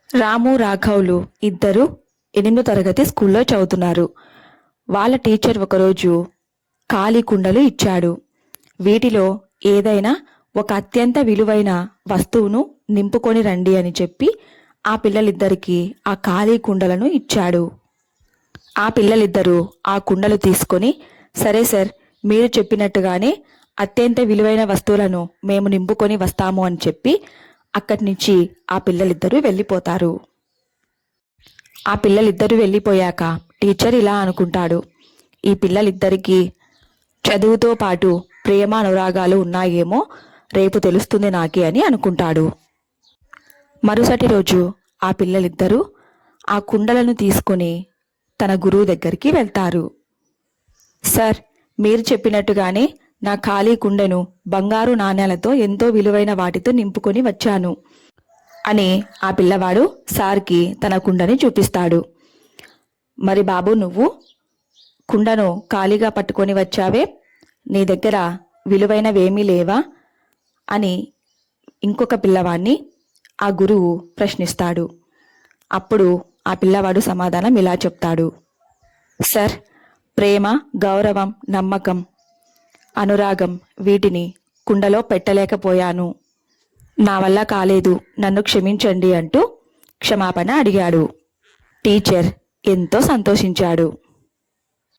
రాము రాఘవులు ఇద్దరు 8వ తరగతి స్కూల్లో చదువుతున్నారు. వాళ్ళ టీచర్ ఒకరోజు ఖాళీ కుండలు ఇచ్చాడు. వీటిలో ఏదైనా ఒక అత్యంత విలువైన వస్తువును నింపుకొని రండి అని చెప్పి ఆ పిల్లలిద్దరికీ ఆ ఖాళీ కుండలను ఇచ్చాడు. ఆ పిల్లలిద్దరూ ఆ కుండలు తీసుకొని, సరే సార్, మీరు చెప్పినట్టుగానే అత్యంత విలువైన వస్తువులను మేము నింపుకొని వస్తాము అని చెప్పి అక్కడి నుంచి ఆ పిల్లలిద్దరూ వెళ్ళిపోతారు. ఆ పిల్లలిద్దరూ వెళ్ళిపోయాక టీచర్ ఇలా అనుకుంటాడు, ఈ పిల్లలిద్దరికీ చదువుతో పాటు ప్రేమ అనురాగాలు ఉన్నాయేమో రేపు తెలుస్తుంది నాకే అని అనుకుంటాడు. మరుసటి రోజు ఆ పిల్లలిద్దరూ ఆ కుండలను తీసుకొని తన గురువు దగ్గరికి వెళ్తారు. సార్, మీరు చెప్పినట్టుగానే నా ఖాళీ కుండను బంగారు నాణేలతో ఎంతో విలువైన వాటితో నింపుకొని వచ్చాను అని ఆ పిల్లవాడు సార్కి తన కుండని చూపిస్తాడు. మరి బాబు, నువ్వు కుండను ఖాళీగా పట్టుకొని వచ్చావే, నీ దగ్గర విలువైనవేమీ లేవా అని ఇంకొక పిల్లవాడిని ఆ గురువు ప్రశ్నిస్తాడు. అప్పుడు ఆ పిల్లవాడు సమాధానం ఇలా చెప్తాడు, సార్, ప్రేమ, గౌరవం, నమ్మకం, అనురాగం వీటిని కుండలో పెట్టలేకపోయాను, నా వల్ల కాలేదు, నన్ను క్షమించండి అంటూ క్షమాపణ అడిగాడు. టీచర్ ఎంతో సంతోషించాడు.